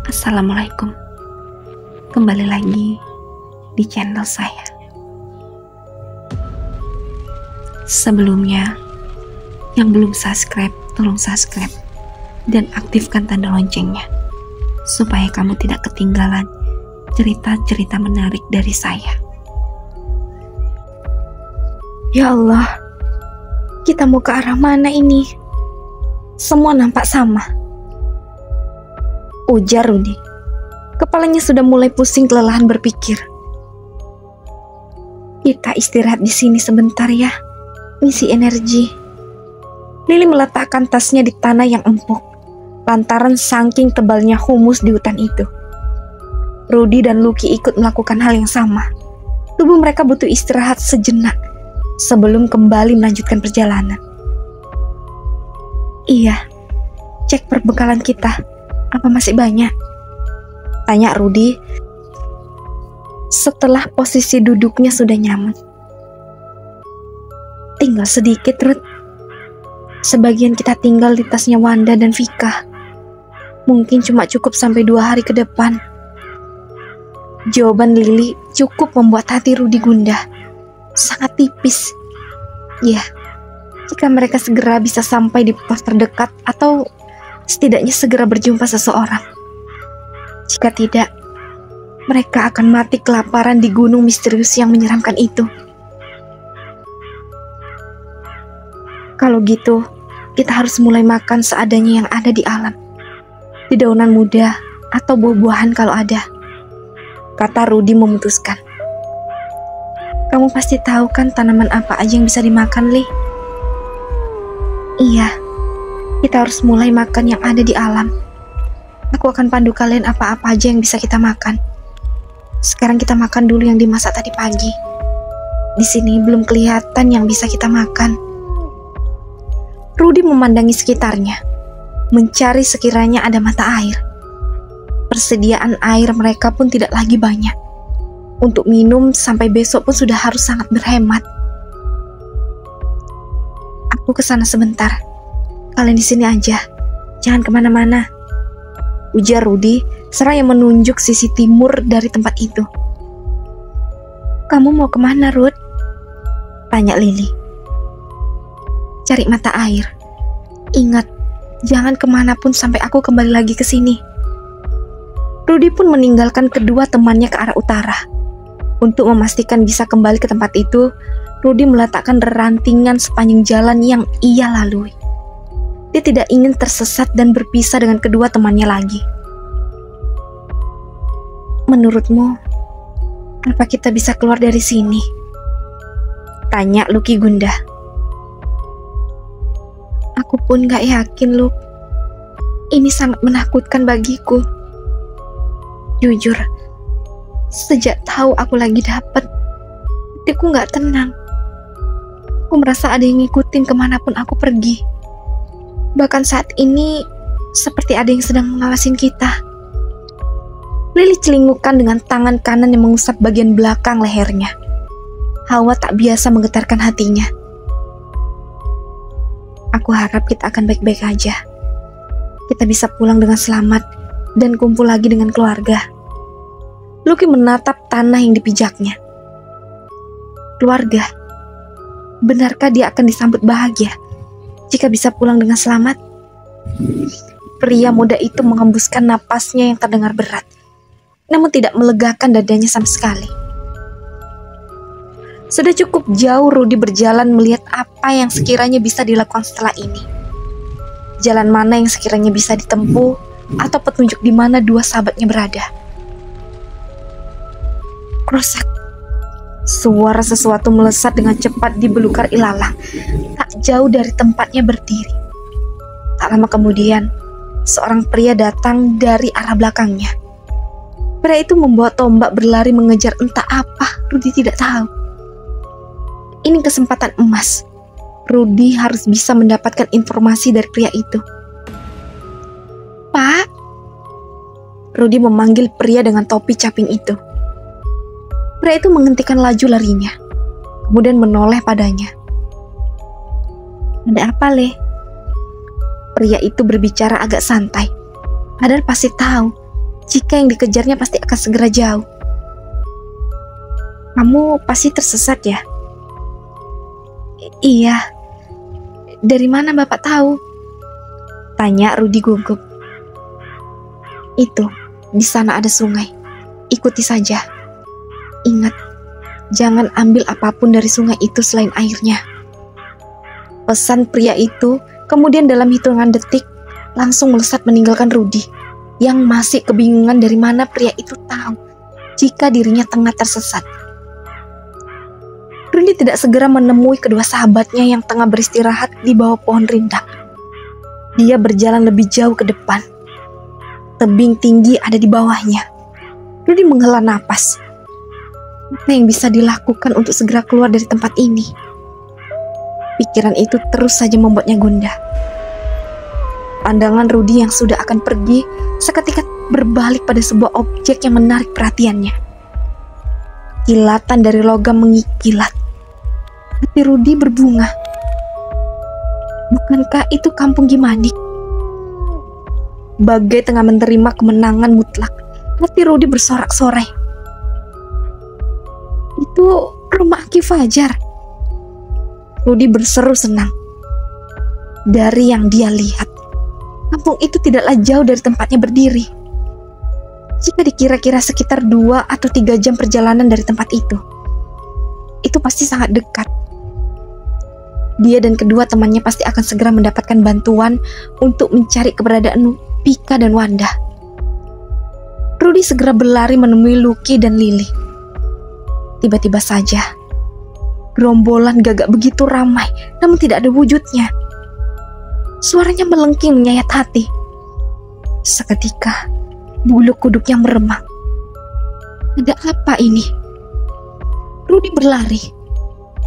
Assalamualaikum. Kembali lagi di channel saya. Sebelumnya, yang belum subscribe, tolong subscribe dan aktifkan tanda loncengnya supaya kamu tidak ketinggalan cerita-cerita menarik dari saya. Ya Allah, kita mau ke arah mana ini? Semua nampak sama, ujar Rudi. Kepalanya sudah mulai pusing kelelahan berpikir. Kita istirahat di sini sebentar ya, ngisi energi. Lili meletakkan tasnya di tanah yang empuk, lantaran saking tebalnya humus di hutan itu. Rudi dan Lucky ikut melakukan hal yang sama. Tubuh mereka butuh istirahat sejenak sebelum kembali melanjutkan perjalanan. Iya, cek perbekalan kita. Apa masih banyak? Tanya Rudi setelah posisi duduknya sudah nyaman. Tinggal sedikit, Rud. Sebagian kita tinggal di tasnya Wanda dan Vika. Mungkin cuma cukup sampai 2 hari ke depan. Jawaban Lili cukup membuat hati Rudi gundah. Sangat tipis. Ya, jika mereka segera bisa sampai di pos terdekat atau setidaknya segera berjumpa seseorang. Jika tidak, mereka akan mati kelaparan di gunung misterius yang menyeramkan itu. Kalau gitu, kita harus mulai makan seadanya yang ada di alam. Dedaunan muda atau buah-buahan kalau ada, kata Rudi memutuskan. Kamu pasti tahu kan tanaman apa aja yang bisa dimakan, Li? Iya, kita harus mulai makan yang ada di alam. Aku akan pandu kalian apa-apa aja yang bisa kita makan. Sekarang kita makan dulu yang dimasak tadi pagi. Di sini belum kelihatan yang bisa kita makan. Rudi memandangi sekitarnya, mencari sekiranya ada mata air. Persediaan air mereka pun tidak lagi banyak. Untuk minum sampai besok pun sudah harus sangat berhemat. Aku kesana sebentar. Kalian di sini aja, jangan kemana-mana, ujar Rudi seraya menunjuk sisi timur dari tempat itu. Kamu mau kemana, Rud? Tanya Lili. Cari mata air. Ingat, jangan kemanapun sampai aku kembali lagi ke sini. Rudi pun meninggalkan kedua temannya ke arah utara. Untuk memastikan bisa kembali ke tempat itu, Rudi meletakkan rantingan sepanjang jalan yang ia lalui. Dia tidak ingin tersesat dan berpisah dengan kedua temannya lagi. Menurutmu, apa kita bisa keluar dari sini? Tanya Lucky gundah. Aku pun gak yakin, Luk. Ini sangat menakutkan bagiku. Jujur, sejak tahu aku lagi dapet, hatiku gak tenang. Aku merasa ada yang ngikutin kemanapun aku pergi. Bahkan saat ini, seperti ada yang sedang mengawasin kita. Lili celingukkan dengan tangan kanan yang mengusap bagian belakang lehernya. Hawa tak biasa menggetarkan hatinya. Aku harap kita akan baik-baik aja. Kita bisa pulang dengan selamat dan kumpul lagi dengan keluarga. Lucky menatap tanah yang dipijaknya. Keluarga? Benarkah dia akan disambut bahagia jika bisa pulang dengan selamat? Pria muda itu menghembuskan napasnya yang terdengar berat, namun tidak melegakan dadanya sama sekali. Sudah cukup jauh Rudi berjalan melihat apa yang sekiranya bisa dilakukan setelah ini. Jalan mana yang sekiranya bisa ditempuh atau petunjuk di mana dua sahabatnya berada. Krosak. Suara sesuatu melesat dengan cepat di belukar ilalang, tak jauh dari tempatnya berdiri. Tak lama kemudian, seorang pria datang dari arah belakangnya. Pria itu membawa tombak berlari mengejar entah apa, Rudi tidak tahu. Ini kesempatan emas. Rudi harus bisa mendapatkan informasi dari pria itu. Pak? Rudi memanggil pria dengan topi caping itu. Pria itu menghentikan laju larinya, kemudian menoleh padanya. Ada apa, Le? Pria itu berbicara agak santai, padahal pasti tahu jika yang dikejarnya pasti akan segera jauh. Kamu pasti tersesat ya? Iya. Dari mana Bapak tahu? Tanya Rudi gugup. Itu, di sana ada sungai. Ikuti saja. Ingat, jangan ambil apapun dari sungai itu selain airnya. Pesan pria itu kemudian dalam hitungan detik langsung melesat meninggalkan Rudi yang masih kebingungan dari mana pria itu tahu jika dirinya tengah tersesat. Rudi tidak segera menemui kedua sahabatnya yang tengah beristirahat di bawah pohon rindang. Dia berjalan lebih jauh ke depan. Tebing tinggi ada di bawahnya. Rudi menghela napas. Apa yang bisa dilakukan untuk segera keluar dari tempat ini? Pikiran itu terus saja membuatnya gundah. Pandangan Rudi yang sudah akan pergi seketika berbalik pada sebuah objek yang menarik perhatiannya. Kilatan dari logam mengikilat. Hati Rudi berbunga. Bukankah itu kampung Gimanik? Bagai tengah menerima kemenangan mutlak, hati Rudi bersorak-sorai. Itu rumah Ki Fajar. Rudi berseru senang. Dari yang dia lihat, kampung itu tidaklah jauh dari tempatnya berdiri. Jika dikira-kira sekitar 2 atau 3 jam perjalanan dari tempat itu pasti sangat dekat. Dia dan kedua temannya pasti akan segera mendapatkan bantuan untuk mencari keberadaan Pika dan Wanda. Rudi segera berlari menemui Lucky dan Lily. Tiba-tiba saja, gerombolan Gagak begitu ramai, namun tidak ada wujudnya. Suaranya melengking menyayat hati. Seketika, bulu kuduknya meremang. Ada apa ini? Rudi berlari.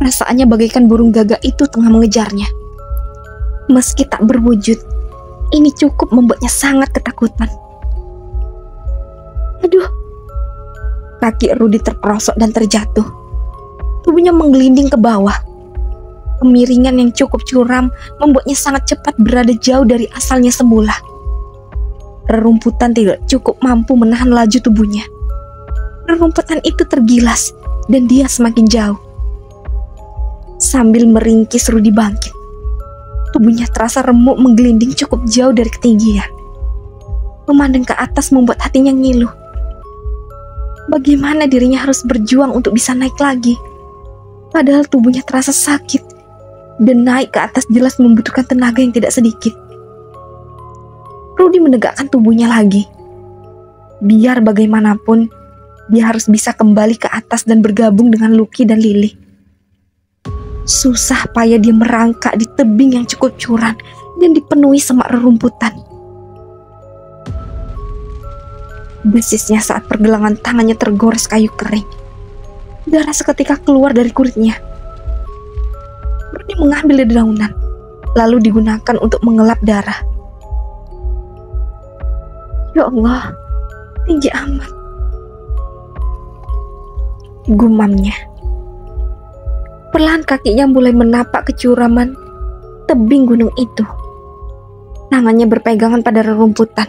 Perasaannya bagaikan burung gagak itu tengah mengejarnya. Meski tak berwujud, ini cukup membuatnya sangat ketakutan. Aduh, kaki Rudi terperosok dan terjatuh. Tubuhnya menggelinding ke bawah. Kemiringan yang cukup curam membuatnya sangat cepat berada jauh dari asalnya semula. Rerumputan tidak cukup mampu menahan laju tubuhnya. Rerumputan itu tergilas dan dia semakin jauh. Sambil meringkis, Rudi bangkit. Tubuhnya terasa remuk menggelinding cukup jauh dari ketinggian. Memandang ke atas membuat hatinya ngilu. Bagaimana dirinya harus berjuang untuk bisa naik lagi? Padahal tubuhnya terasa sakit, dan naik ke atas jelas membutuhkan tenaga yang tidak sedikit. Rudi menegakkan tubuhnya lagi. Biar bagaimanapun, dia harus bisa kembali ke atas dan bergabung dengan Lucky dan Lily. Susah payah dia merangkak di tebing yang cukup curam dan dipenuhi semak rerumputan. Desisnya saat pergelangan tangannya tergores kayu kering. Darah seketika keluar dari kulitnya. Rudi mengambil dedaunan, lalu digunakan untuk mengelap darah. Ya Allah, tinggi amat, gumamnya. Perlahan kakinya mulai menapak kecuraman tebing gunung itu. Tangannya berpegangan pada rerumputan.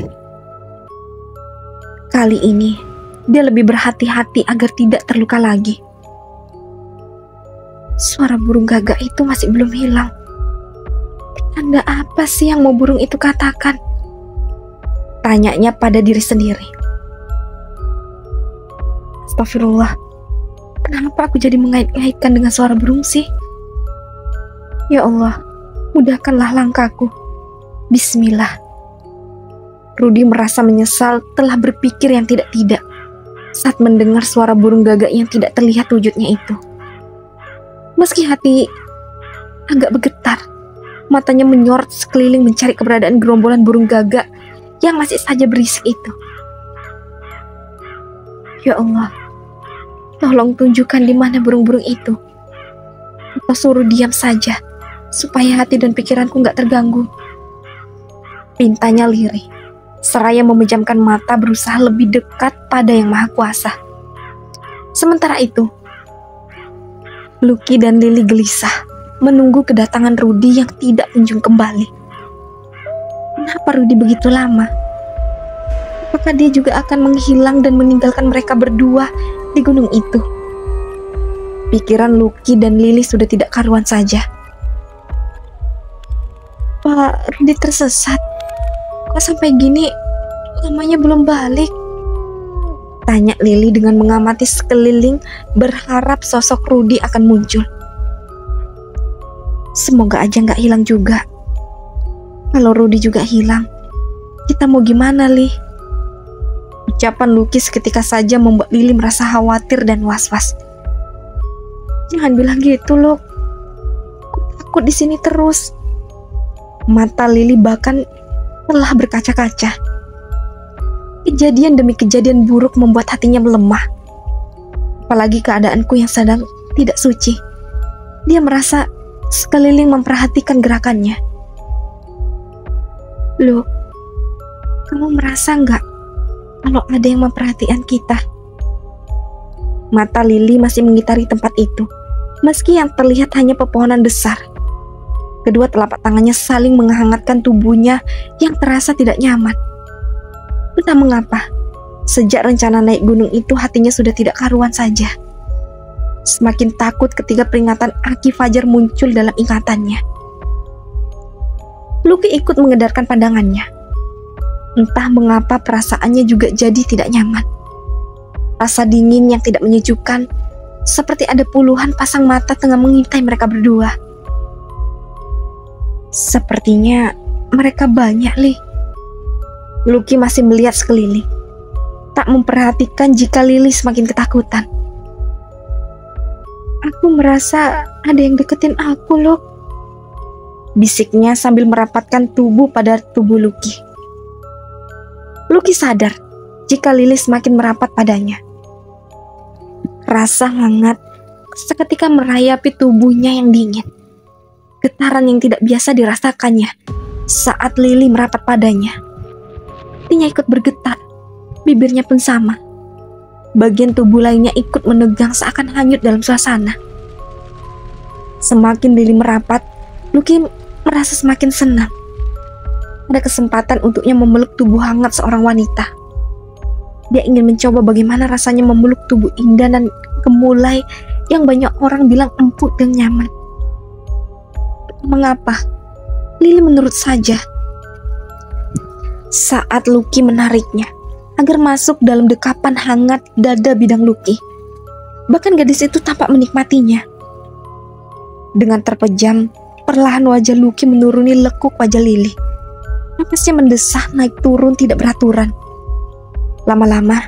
Kali ini, dia lebih berhati-hati agar tidak terluka lagi. Suara burung gagak itu masih belum hilang. Tanda apa sih yang mau burung itu katakan? Tanyanya pada diri sendiri. Astagfirullah, kenapa aku jadi mengait-ngaitkan dengan suara burung sih? Ya Allah, mudahkanlah langkahku. Bismillah. Rudi merasa menyesal telah berpikir yang tidak-tidak saat mendengar suara burung gagak yang tidak terlihat wujudnya itu. Meski hati agak bergetar, matanya menyorot sekeliling mencari keberadaan gerombolan burung gagak yang masih saja berisik itu. Ya Allah, tolong tunjukkan di mana burung-burung itu. Atau suruh diam saja, supaya hati dan pikiranku gak terganggu. Pintanya lirih, seraya memejamkan mata berusaha lebih dekat pada Yang Maha Kuasa. Sementara itu, Lucky dan Lily gelisah menunggu kedatangan Rudi yang tidak kunjung kembali. Kenapa Rudi begitu lama? Apakah dia juga akan menghilang dan meninggalkan mereka berdua di gunung itu? Pikiran Lucky dan Lily sudah tidak karuan saja. Pak Rudi tersesat. Kok sampai gini lamanya belum balik? Tanya Lily dengan mengamati sekeliling, berharap sosok Rudi akan muncul. Semoga aja nggak hilang juga. Kalau Rudi juga hilang, kita mau gimana, Li? Ucapan Lucky seketika saja membuat Lily merasa khawatir dan was-was. Jangan bilang gitu, Luk. Aku takut di sini terus. Mata Lily bahkan telah berkaca-kaca. Kejadian demi kejadian buruk membuat hatinya melemah. Apalagi keadaanku yang sedang tidak suci. Dia merasa sekeliling memperhatikan gerakannya. Luk, kamu merasa nggak kalau ada yang memperhatikan kita? Mata Lily masih mengitari tempat itu, meski yang terlihat hanya pepohonan besar. Kedua telapak tangannya saling menghangatkan tubuhnya yang terasa tidak nyaman. Entah mengapa, sejak rencana naik gunung itu hatinya sudah tidak karuan saja. Semakin takut ketika peringatan Aki Fajar muncul dalam ingatannya. Lucky ikut mengedarkan pandangannya. Entah mengapa perasaannya juga jadi tidak nyaman. Rasa dingin yang tidak menyejukkan, seperti ada puluhan pasang mata tengah mengintai mereka berdua. Sepertinya mereka banyak, Li. Lucky masih melihat sekeliling, tak memperhatikan jika Lily semakin ketakutan. Aku merasa ada yang deketin aku, Luk. Bisiknya sambil merapatkan tubuh pada tubuh Lucky. Lucky sadar jika Lily semakin merapat padanya. Rasa hangat seketika merayapi tubuhnya yang dingin. Getaran yang tidak biasa dirasakannya saat Lily merapat padanya. Hatinya ikut bergetar, bibirnya pun sama. Bagian tubuh lainnya ikut menegang seakan hanyut dalam suasana. Semakin Lily merapat, Lucky merasa semakin senang. Ada kesempatan untuknya memeluk tubuh hangat seorang wanita. Dia ingin mencoba bagaimana rasanya memeluk tubuh indah dan gemulai yang banyak orang bilang empuk dan nyaman. Mengapa? Lily menurut saja. Saat Lucky menariknya agar masuk dalam dekapan hangat dada bidang Lucky, bahkan gadis itu tampak menikmatinya. Dengan terpejam, perlahan wajah Lucky menuruni lekuk wajah Lily. Napasnya mendesah naik turun tidak beraturan. Lama-lama,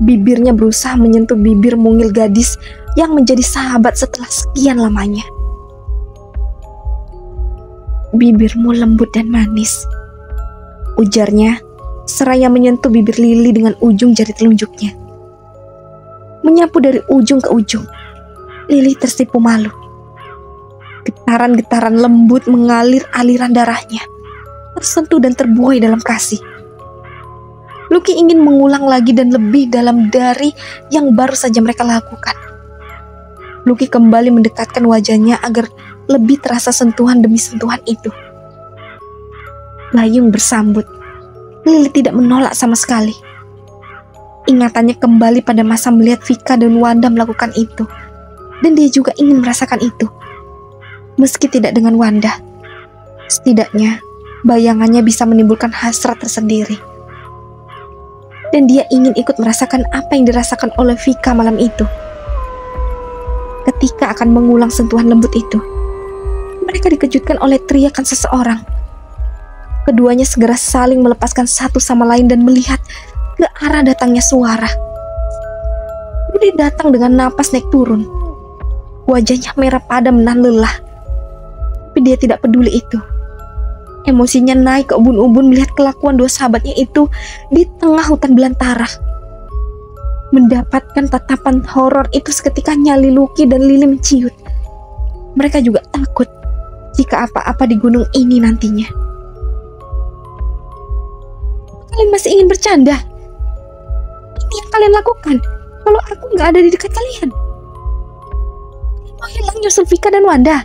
bibirnya berusaha menyentuh bibir mungil gadis yang menjadi sahabat setelah sekian lamanya. Bibirmu lembut dan manis, ujarnya seraya menyentuh bibir Lily dengan ujung jari telunjuknya. Menyapu dari ujung ke ujung, Lily tersipu malu. Getaran-getaran lembut mengalir aliran darahnya, tersentuh dan terbuai dalam kasih. Lucky ingin mengulang lagi dan lebih dalam dari yang baru saja mereka lakukan. Lucky kembali mendekatkan wajahnya agar lebih terasa sentuhan demi sentuhan itu. Layung bersambut, Lily tidak menolak sama sekali. Ingatannya kembali pada masa melihat Vika dan Wanda melakukan itu, dan dia juga ingin merasakan itu. Meski tidak dengan Wanda, setidaknya bayangannya bisa menimbulkan hasrat tersendiri. Dan dia ingin ikut merasakan apa yang dirasakan oleh Vika malam itu. Ketika akan mengulang sentuhan lembut itu, mereka dikejutkan oleh teriakan seseorang. Keduanya segera saling melepaskan satu sama lain dan melihat ke arah datangnya suara. Rudi datang dengan napas naik turun. Wajahnya merah padam menahan lelah. Tapi dia tidak peduli itu. Emosinya naik ke ubun-ubun melihat kelakuan dua sahabatnya itu di tengah hutan belantara. Mendapatkan tatapan horor itu seketika nyali Lucky dan Lily menciut. Mereka juga takut jika apa-apa di gunung ini nantinya. Kalian masih ingin bercanda? Ini yang kalian lakukan kalau aku nggak ada di dekat kalian. Mau hilang nyusul Vika dan Wanda?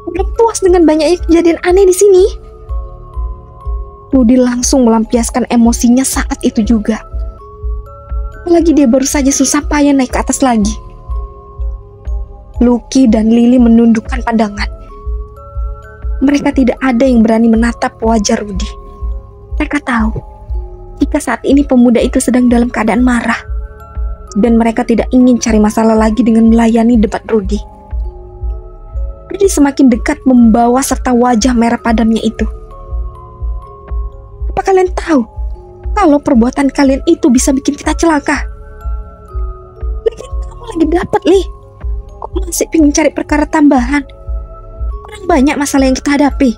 Belum puas dengan banyaknya kejadian aneh di sini? Rudy langsung melampiaskan emosinya saat itu juga. Apalagi dia baru saja susah payah naik ke atas lagi. Lucky dan Lily menundukkan pandangan. Mereka tidak ada yang berani menatap wajah Rudy. Mereka tahu jika saat ini pemuda itu sedang dalam keadaan marah, dan mereka tidak ingin cari masalah lagi dengan melayani debat Rudy. Rudy semakin dekat membawa serta wajah merah padamnya itu. Apa kalian tahu kalau perbuatan kalian itu bisa bikin kita celaka? Kamu lagi dapat, Li. Kok masih pengen cari perkara tambahan? Kurang banyak masalah yang kita hadapi.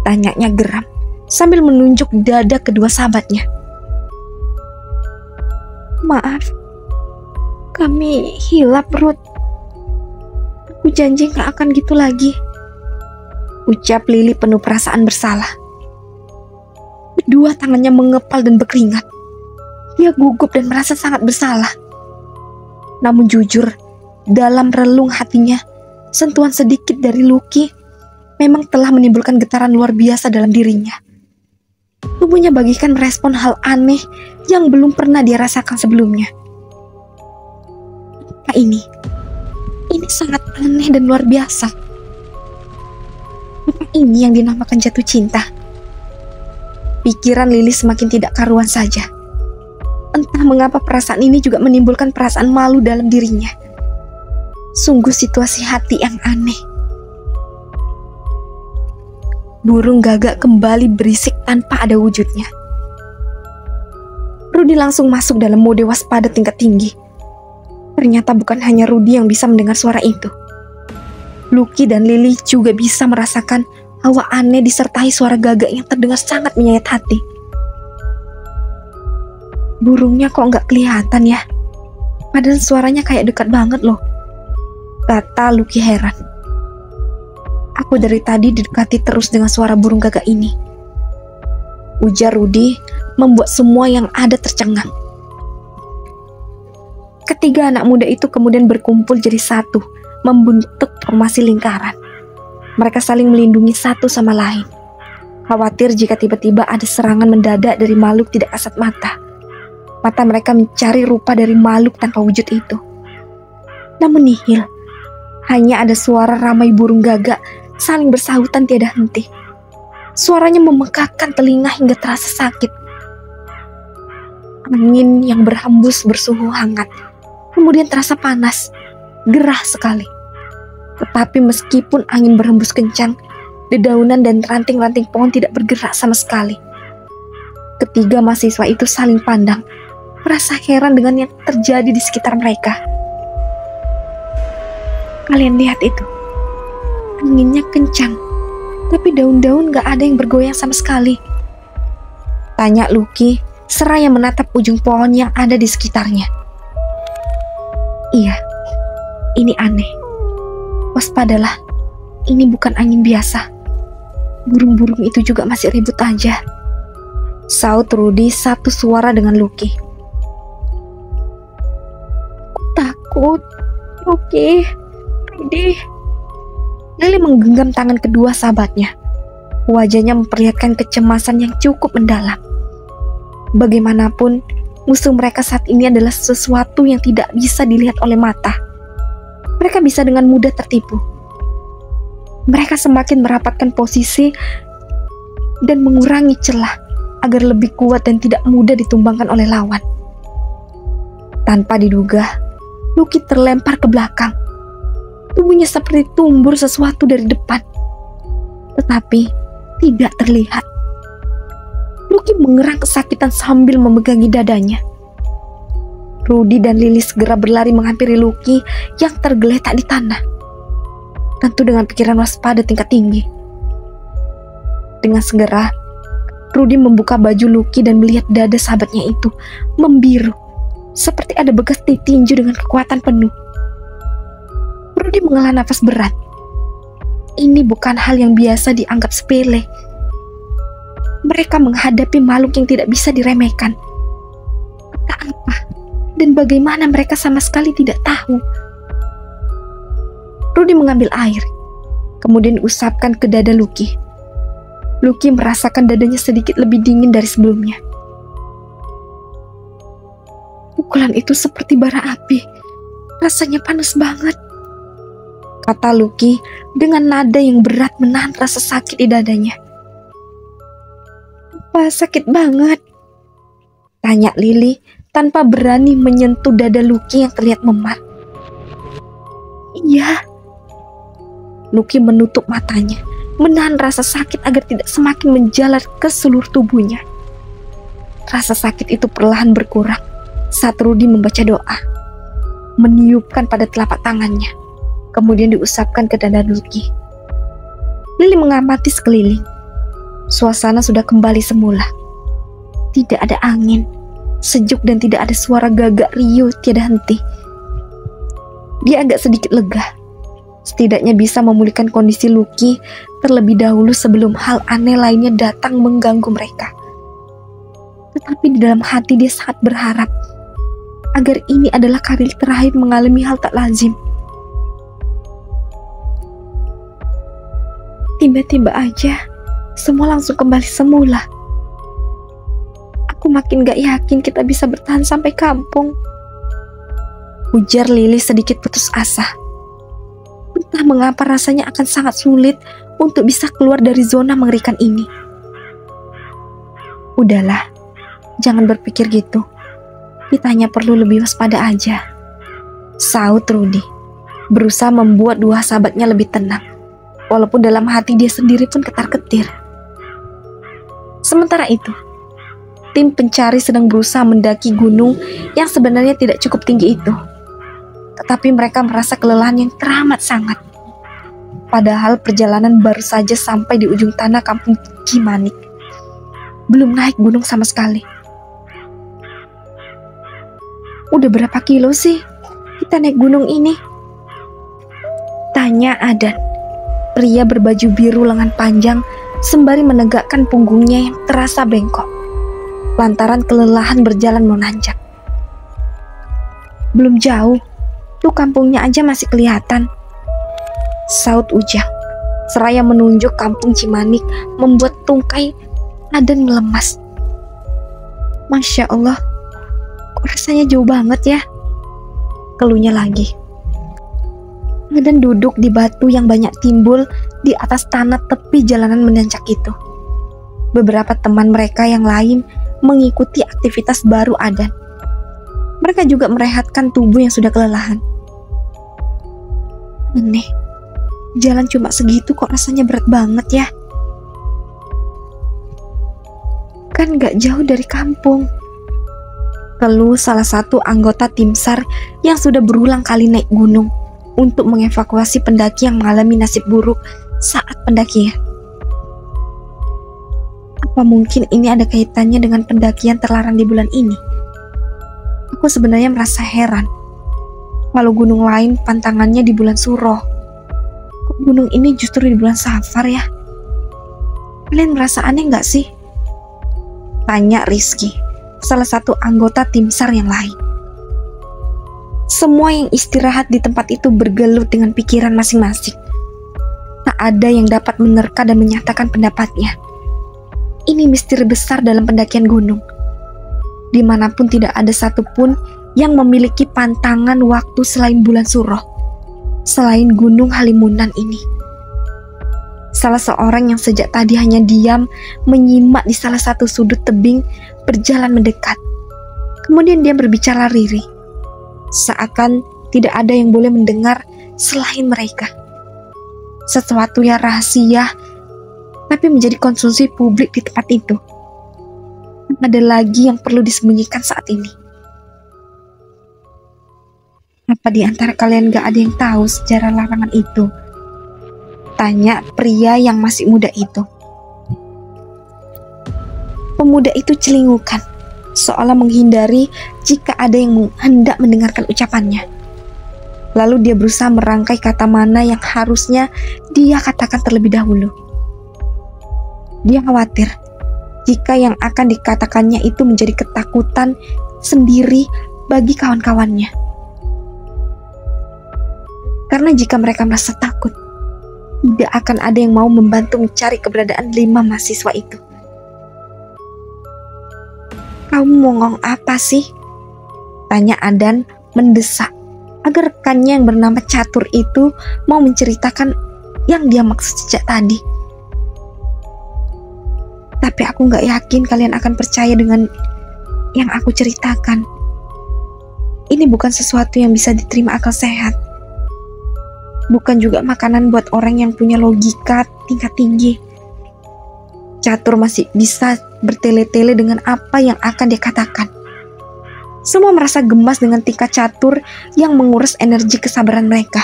Tanyanya geram sambil menunjuk dada kedua sahabatnya. Maaf, kami hilap, Ruth. Aku janji gak akan gitu lagi, ucap Lily penuh perasaan bersalah. Kedua tangannya mengepal dan berkeringat. Dia gugup dan merasa sangat bersalah. Namun jujur, dalam relung hatinya, sentuhan sedikit dari Lucky memang telah menimbulkan getaran luar biasa dalam dirinya. Tubuhnya bagikan merespon hal aneh yang belum pernah dia rasakan sebelumnya. Apa ini sangat aneh dan luar biasa. Apa ini yang dinamakan jatuh cinta? Pikiran Lily semakin tidak karuan saja. Entah mengapa perasaan ini juga menimbulkan perasaan malu dalam dirinya. Sungguh situasi hati yang aneh. Burung gagak kembali berisik tanpa ada wujudnya. Rudy langsung masuk dalam mode waspada tingkat tinggi. Ternyata bukan hanya Rudy yang bisa mendengar suara itu. Lucky dan Lily juga bisa merasakan hawa aneh disertai suara gagak yang terdengar sangat menyayat hati. Burungnya kok nggak kelihatan ya? Padahal suaranya kayak dekat banget loh, kata Lucky heran. Aku dari tadi didekati terus dengan suara burung gagak ini, ujar Rudy, membuat semua yang ada tercengang. Ketiga anak muda itu kemudian berkumpul jadi satu, membentuk formasi lingkaran. Mereka saling melindungi satu sama lain, khawatir jika tiba-tiba ada serangan mendadak dari makhluk tidak kasat mata. Mata mereka mencari rupa dari makhluk tanpa wujud itu. Namun nihil, hanya ada suara ramai burung gagak saling bersahutan tiada henti. Suaranya memekakkan telinga hingga terasa sakit. Angin yang berhembus bersuhu hangat, kemudian terasa panas, gerah sekali. Tetapi meskipun angin berhembus kencang, dedaunan dan ranting-ranting pohon tidak bergerak sama sekali. Ketiga mahasiswa itu saling pandang, merasa heran dengan yang terjadi di sekitar mereka. Kalian lihat itu, anginnya kencang, tapi daun-daun gak ada yang bergoyang sama sekali, tanya Lucky seraya menatap ujung pohon yang ada di sekitarnya. Iya, ini aneh. Waspadalah, ini bukan angin biasa. Burung-burung itu juga masih ribut aja, saut Rudy satu suara dengan Lucky. Takut, Lucky, Rudy. Lily menggenggam tangan kedua sahabatnya. Wajahnya memperlihatkan kecemasan yang cukup mendalam. Bagaimanapun, musuh mereka saat ini adalah sesuatu yang tidak bisa dilihat oleh mata. Mereka bisa dengan mudah tertipu. Mereka semakin merapatkan posisi dan mengurangi celah agar lebih kuat dan tidak mudah ditumbangkan oleh lawan. Tanpa diduga, Lucky terlempar ke belakang. Tubuhnya seperti tumbur sesuatu dari depan, tetapi tidak terlihat. Lucky mengerang kesakitan sambil memegangi dadanya. Rudy dan Lily segera berlari menghampiri Lucky yang tergeletak di tanah, tentu dengan pikiran waspada tingkat tinggi. Dengan segera, Rudy membuka baju Lucky dan melihat dada sahabatnya itu membiru, seperti ada bekas ditinju dengan kekuatan penuh. Rudy menghela nafas berat. Ini bukan hal yang biasa dianggap sepele. Mereka menghadapi makhluk yang tidak bisa diremehkan. Apa dan bagaimana mereka sama sekali tidak tahu. Rudy mengambil air, kemudian usapkan ke dada Lucky. Lucky merasakan dadanya sedikit lebih dingin dari sebelumnya. Pukulan itu seperti bara api. Rasanya panas banget, kata Lucky dengan nada yang berat menahan rasa sakit di dadanya. Apa sakit banget? Tanya Lily tanpa berani menyentuh dada Lucky yang terlihat memar. Iya. Lucky menutup matanya, menahan rasa sakit agar tidak semakin menjalar ke seluruh tubuhnya. Rasa sakit itu perlahan berkurang saat Rudy membaca doa, meniupkan pada telapak tangannya, kemudian diusapkan ke dada Lucky. Lily mengamati sekeliling. Suasana sudah kembali semula. Tidak ada angin, sejuk dan tidak ada suara gagak riuh tiada henti. Dia agak sedikit lega. Setidaknya bisa memulihkan kondisi Lucky terlebih dahulu sebelum hal aneh lainnya datang mengganggu mereka. Tetapi di dalam hati dia sangat berharap agar ini adalah kali terakhir mengalami hal tak lazim. Tiba-tiba aja semua langsung kembali semula. Aku makin gak yakin kita bisa bertahan sampai kampung, ujar Lily sedikit putus asa. Entah mengapa rasanya akan sangat sulit untuk bisa keluar dari zona mengerikan ini. Udahlah, jangan berpikir gitu. Kita hanya perlu lebih waspada aja, saut Rudy, berusaha membuat dua sahabatnya lebih tenang, walaupun dalam hati dia sendiri pun ketar-ketir. Sementara itu, tim pencari sedang berusaha mendaki gunung yang sebenarnya tidak cukup tinggi itu. Tetapi mereka merasa kelelahan yang teramat sangat. Padahal perjalanan baru saja sampai di ujung tanah kampung Cimanik. Belum naik gunung sama sekali. Udah berapa kilo sih kita naik gunung ini? Tanya Adan, pria berbaju biru lengan panjang sembari menegakkan punggungnya yang terasa bengkok lantaran kelelahan berjalan menanjak. Belum jauh, tuh kampungnya aja masih kelihatan, saut Ujang seraya menunjuk kampung Cimanik membuat tungkai Adan melemas. Masya Allah, kok rasanya jauh banget ya, keluhnya lagi. Adan duduk di batu yang banyak timbul di atas tanah tepi jalanan menanjak itu. Beberapa teman mereka yang lain mengikuti aktivitas baru Adan. Mereka juga merehatkan tubuh yang sudah kelelahan. Aneh, jalan cuma segitu kok rasanya berat banget ya. Kan gak jauh dari kampung, keluh salah satu anggota tim SAR yang sudah berulang kali naik gunung untuk mengevakuasi pendaki yang mengalami nasib buruk saat pendakian. Apa mungkin ini ada kaitannya dengan pendakian terlarang di bulan ini? Aku sebenarnya merasa heran. Walau gunung lain pantangannya di bulan Suro, kok gunung ini justru di bulan Safar ya? Kalian merasa aneh gak sih? Tanya Rizky, salah satu anggota tim SAR yang lain. Semua yang istirahat di tempat itu bergelut dengan pikiran masing-masing. Tak ada yang dapat menerka dan menyatakan pendapatnya. Ini misteri besar dalam pendakian gunung. Dimanapun tidak ada satupun yang memiliki pantangan waktu selain bulan Suro, selain gunung Halimunan ini. Salah seorang yang sejak tadi hanya diam menyimak di salah satu sudut tebing berjalan mendekat. Kemudian dia berbicara lirih, seakan tidak ada yang boleh mendengar selain mereka. Sesuatu yang rahasia tapi menjadi konsumsi publik di tempat itu. Ada lagi yang perlu disembunyikan saat ini. Apa di antara kalian gak ada yang tahu sejarah larangan itu? Tanya pria yang masih muda itu. Pemuda itu celingukan, seolah menghindari jika ada yang hendak mendengarkan ucapannya. Lalu dia berusaha merangkai kata mana yang harusnya dia katakan terlebih dahulu. Dia khawatir jika yang akan dikatakannya itu menjadi ketakutan sendiri bagi kawan-kawannya. Karena jika mereka merasa takut, tidak akan ada yang mau membantu mencari keberadaan 5 mahasiswa itu. Kamu mau ngomong apa sih? Tanya Adan mendesak agar rekannya yang bernama Catur itu mau menceritakan yang dia maksud sejak tadi. Tapi aku gak yakin kalian akan percaya dengan yang aku ceritakan. Ini bukan sesuatu yang bisa diterima akal sehat. Bukan juga makanan buat orang yang punya logika tingkat tinggi. Catur masih bisa bertele-tele dengan apa yang akan dia katakan. Semua merasa gemas dengan tingkah Catur yang menguras energi kesabaran mereka.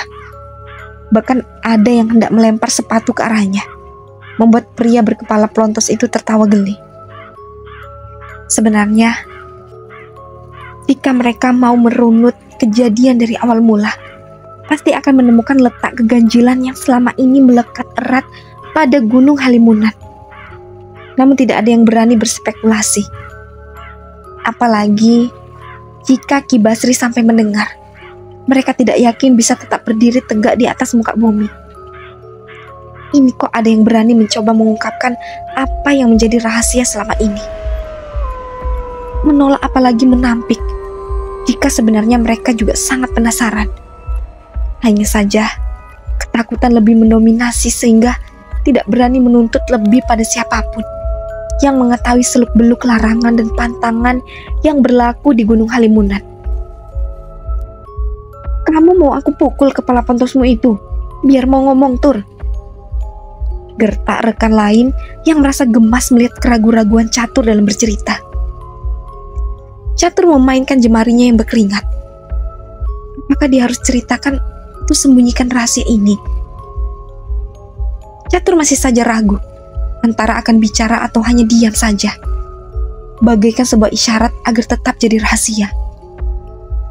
Bahkan ada yang hendak melempar sepatu ke arahnya, membuat pria berkepala pelontos itu tertawa geli. Sebenarnya, jika mereka mau merunut kejadian dari awal mula, pasti akan menemukan letak keganjilan yang selama ini melekat erat pada Gunung Halimunan. Namun tidak ada yang berani berspekulasi. Apalagi jika Ki Basri sampai mendengar, mereka tidak yakin bisa tetap berdiri tegak di atas muka bumi. Ini kok ada yang berani mencoba mengungkapkan apa yang menjadi rahasia selama ini. Menolak apalagi menampik, jika sebenarnya mereka juga sangat penasaran. Hanya saja, ketakutan lebih mendominasi sehingga tidak berani menuntut lebih pada siapapun yang mengetahui seluk-beluk larangan dan pantangan yang berlaku di Gunung Halimunan. Kamu mau aku pukul kepala pontosmu itu, biar mau ngomong Tur? Gertak rekan lain yang merasa gemas melihat keraguan-raguan Catur dalam bercerita. Catur memainkan jemarinya yang berkeringat. Apakah dia harus ceritakan atau sembunyikan rahasia ini? Catur masih saja ragu antara akan bicara atau hanya diam saja, bagaikan sebuah isyarat agar tetap jadi rahasia.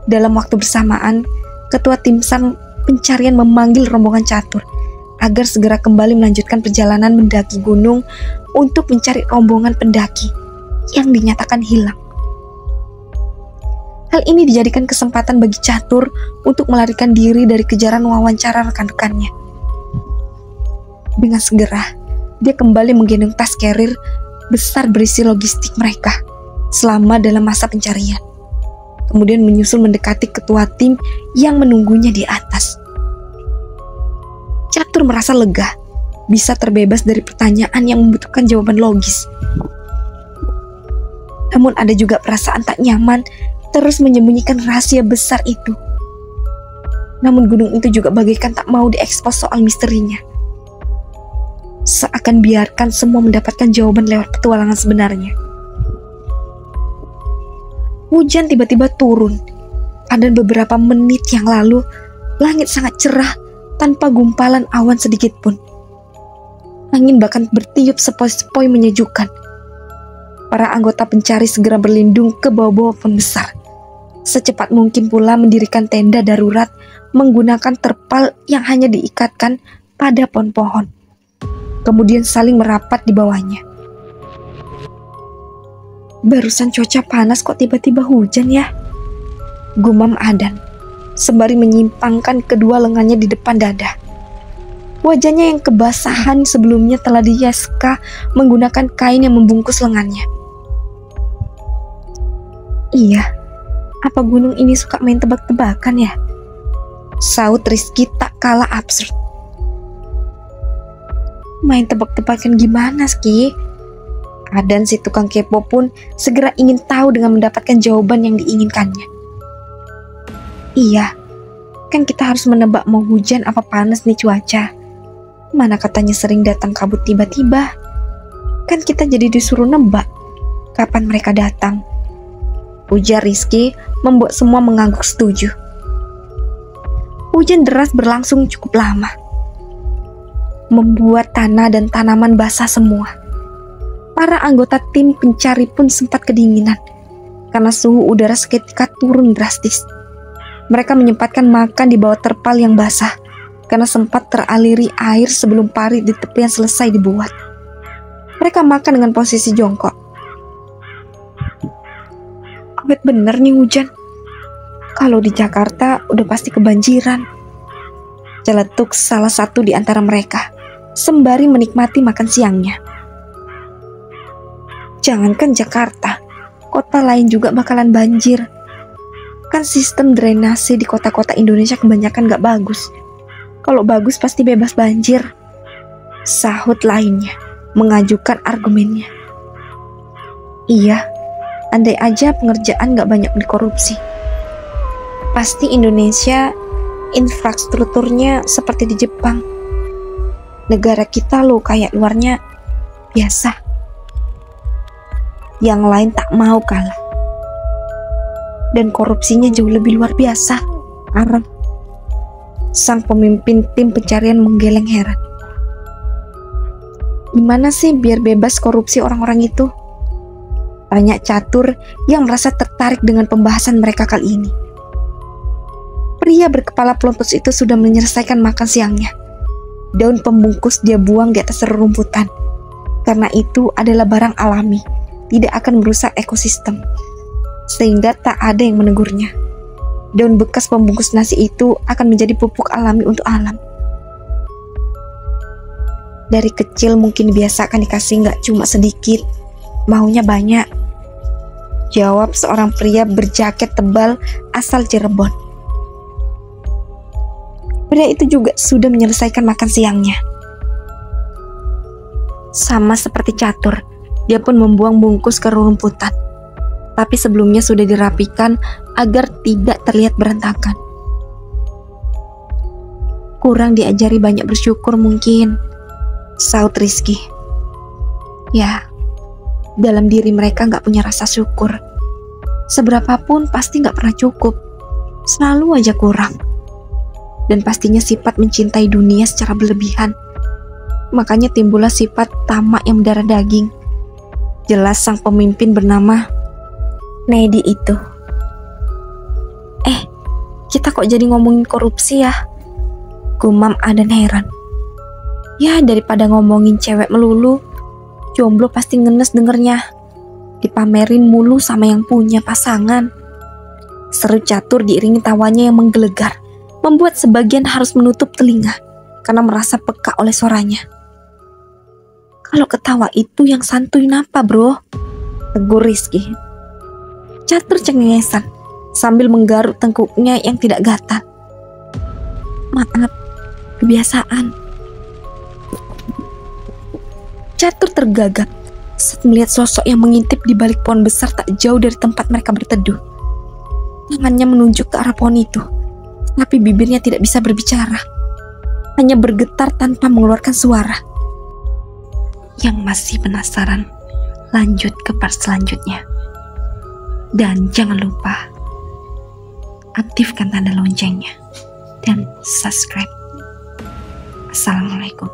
Dalam waktu bersamaan, ketua tim SAR pencarian memanggil rombongan Catur agar segera kembali melanjutkan perjalanan mendaki gunung untuk mencari rombongan pendaki yang dinyatakan hilang. Hal ini dijadikan kesempatan bagi Catur untuk melarikan diri dari kejaran wawancara rekan-rekannya. Dengan segera, dia kembali menggendong tas carrier besar berisi logistik mereka selama dalam masa pencarian. Kemudian menyusul mendekati ketua tim yang menunggunya di atas. Catur merasa lega, bisa terbebas dari pertanyaan yang membutuhkan jawaban logis. Namun ada juga perasaan tak nyaman terus menyembunyikan rahasia besar itu. Namun gunung itu juga bagaikan tak mau diekspos soal misterinya. Seakan biarkan semua mendapatkan jawaban lewat petualangan sebenarnya. Hujan tiba-tiba turun. Pada beberapa menit yang lalu, langit sangat cerah tanpa gumpalan awan sedikit pun. Angin bahkan bertiup sepoi-sepoi menyejukkan. Para anggota pencari segera berlindung ke bawah-bawah pohon besar. Secepat mungkin pula mendirikan tenda darurat menggunakan terpal yang hanya diikatkan pada pohon-pohon. Kemudian saling merapat di bawahnya. Barusan cuaca panas kok tiba-tiba hujan ya? Gumam Adan, sembari menyimpangkan kedua lengannya di depan dada. Wajahnya yang kebasahan sebelumnya telah diyaska menggunakan kain yang membungkus lengannya. Iya, apa gunung ini suka main tebak-tebakan ya? Saut Rizky tak kalah absurd. Main tebak-tebakan gimana, Ski? Adan si tukang kepo pun segera ingin tahu dengan mendapatkan jawaban yang diinginkannya. Iya, kan kita harus menebak mau hujan apa panas nih cuaca. Mana katanya sering datang kabut tiba-tiba. Kan kita jadi disuruh nebak kapan mereka datang. Ujar Rizky membuat semua mengangguk setuju. Hujan deras berlangsung cukup lama, membuat tanah dan tanaman basah semua. Para anggota tim pencari pun sempat kedinginan karena suhu udara seketika turun drastis. Mereka menyempatkan makan di bawah terpal yang basah karena sempat teraliri air sebelum parit di tepian selesai dibuat. Mereka makan dengan posisi jongkok. Awet bener nih hujan. Kalau di Jakarta udah pasti kebanjiran. Celetuk salah satu di antara mereka. sembari menikmati makan siangnya. Jangankan Jakarta, kota lain juga bakalan banjir. Kan sistem drainase di kota-kota Indonesia kebanyakan gak bagus. Kalau bagus pasti bebas banjir. Sahut lainnya, mengajukan argumennya. Iya, andai aja pengerjaan gak banyak dikorupsi, pasti Indonesia infrastrukturnya seperti di Jepang. Negara kita loh kayak luarnya biasa. Yang lain tak mau kalah. Dan korupsinya jauh lebih luar biasa. Arem. Sang pemimpin tim pencarian menggeleng heran. Gimana sih biar bebas korupsi orang-orang itu? Tanya Catur yang merasa tertarik dengan pembahasan mereka kali ini. Pria berkepala pelontos itu sudah menyelesaikan makan siangnya. Daun pembungkus dia buang di atas rerumputan. Karena itu adalah barang alami, tidak akan merusak ekosistem. Sehingga tak ada yang menegurnya. Daun bekas pembungkus nasi itu akan menjadi pupuk alami untuk alam. Dari kecil mungkin dibiasakan dikasih nggak cuma sedikit, maunya banyak. Jawab seorang pria berjaket tebal asal Cirebon. Pria itu juga sudah menyelesaikan makan siangnya. Sama seperti Catur, dia pun membuang bungkus ke rerumputan. Tapi sebelumnya sudah dirapikan agar tidak terlihat berantakan. Kurang diajari banyak bersyukur mungkin, saut Rizky. Ya, dalam diri mereka gak punya rasa syukur. Seberapapun pasti gak pernah cukup. Selalu aja kurang. Dan pastinya sifat mencintai dunia secara berlebihan. Makanya timbullah sifat tamak yang mendarah daging. Jelas sang pemimpin bernama Nedi itu. Kita kok jadi ngomongin korupsi ya? Gumam Adan heran. Ya daripada ngomongin cewek melulu, jomblo pasti ngenes dengernya. Dipamerin mulu sama yang punya pasangan. Seru Catur diiringi tawanya yang menggelegar, membuat sebagian harus menutup telinga karena merasa peka oleh suaranya. Kalau ketawa itu yang santuy napa bro? Tegur Rizky. Catur cengengesan sambil menggaruk tengkuknya yang tidak gatal. Maaf, kebiasaan. Catur tergagap saat melihat sosok yang mengintip di balik pohon besar tak jauh dari tempat mereka berteduh. Tangannya menunjuk ke arah pohon itu, tapi bibirnya tidak bisa berbicara. Hanya bergetar tanpa mengeluarkan suara. Yang masih penasaran, lanjut ke part selanjutnya. Dan jangan lupa aktifkan tanda loncengnya dan subscribe. Assalamualaikum.